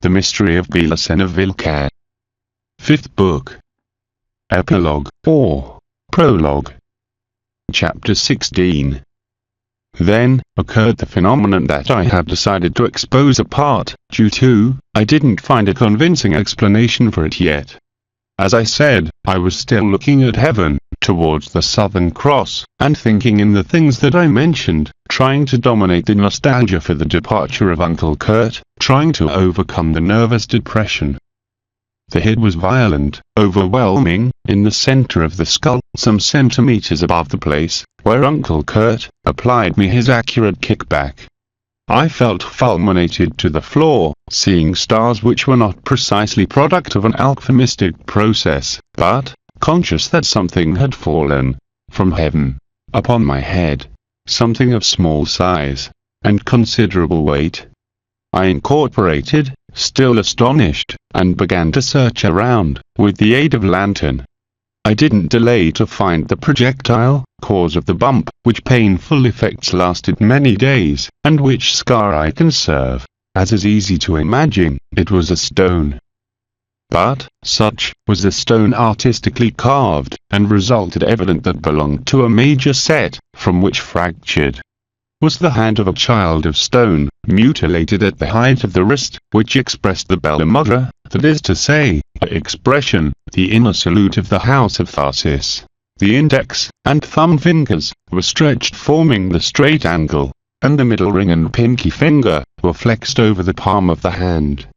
The Mystery of BELICENA VILLCA. Fifth Book. Epilogue, or Prologue. Chapter 16. Then occurred the phenomenon that I had decided to expose apart, due to, I didn't find a convincing explanation for it yet. As I said, I was still looking at heaven, towards the Southern Cross, and thinking in the things that I mentioned, trying to dominate the nostalgia for the departure of Uncle Kurt, trying to overcome the nervous depression. The hit was violent, overwhelming, in the center of the skull, some centimeters above the place where Uncle Kurt applied me his accurate kickback. I felt fulminated to the floor, seeing stars which were not precisely product of an alchemistic process, but conscious that something had fallen from heaven upon my head, something of small size and considerable weight. I incorporated, still astonished, and began to search around with the aid of lantern. I didn't delay to find the projectile cause of the bump, which painful effects lasted many days, and which scar I conserve. As is easy to imagine, it was a stone. But such was the stone artistically carved, and resulted evident that belonged to a major set, from which fractured was the hand of a child of stone, mutilated at the height of the wrist, which expressed the bella mudra, that is to say, the expression, the inner salute of the house of Tharsis. The index and thumb fingers were stretched, forming the straight angle, and the middle ring and pinky finger were flexed over the palm of the hand.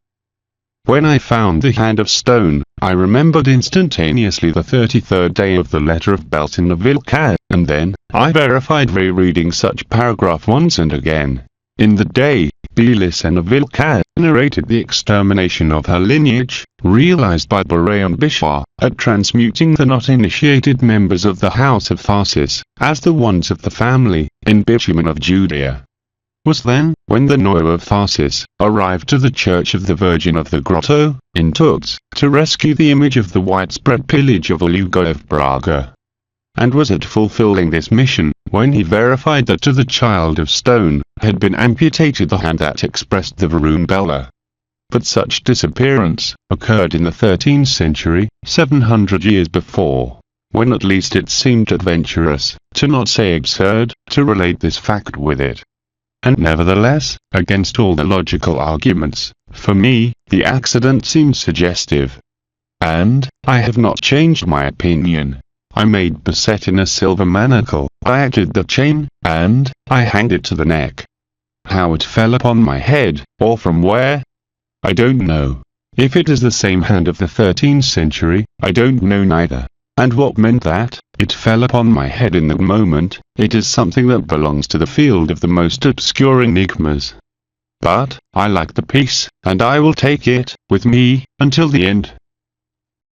When I found the hand of stone, I remembered instantaneously the 33rd day of the letter of BELICENA VILLCA, and then I verified rereading such paragraph once and again. In the day, BELICENA VILLCA narrated the extermination of her lineage, realized by Beret and Bishar, at transmuting the not initiated members of the house of Tharsis, as the ones of the family, in bitumen of Judea. Was then, when the Noah of Tharsis arrived to the Church of the Virgin of the Grotto, in Tux, to rescue the image of the widespread pillage of Oluga of Braga. And was it fulfilling this mission, when he verified that to the child of stone had been amputated the hand that expressed the Varun Bella. But such disappearance occurred in the 13th century, 700 years before, when at least it seemed adventurous, to not say absurd, to relate this fact with it. And nevertheless, against all the logical arguments, for me, the accident seemed suggestive. And I have not changed my opinion. I made Basset in a silver manacle, I added the chain, and I hanged it to the neck. How it fell upon my head, or from where, I don't know. If it is the same hand of the 13th century, I don't know neither. And what meant that it fell upon my head in that moment, it is something that belongs to the field of the most obscure enigmas. But I like the piece, and I will take it with me until the end.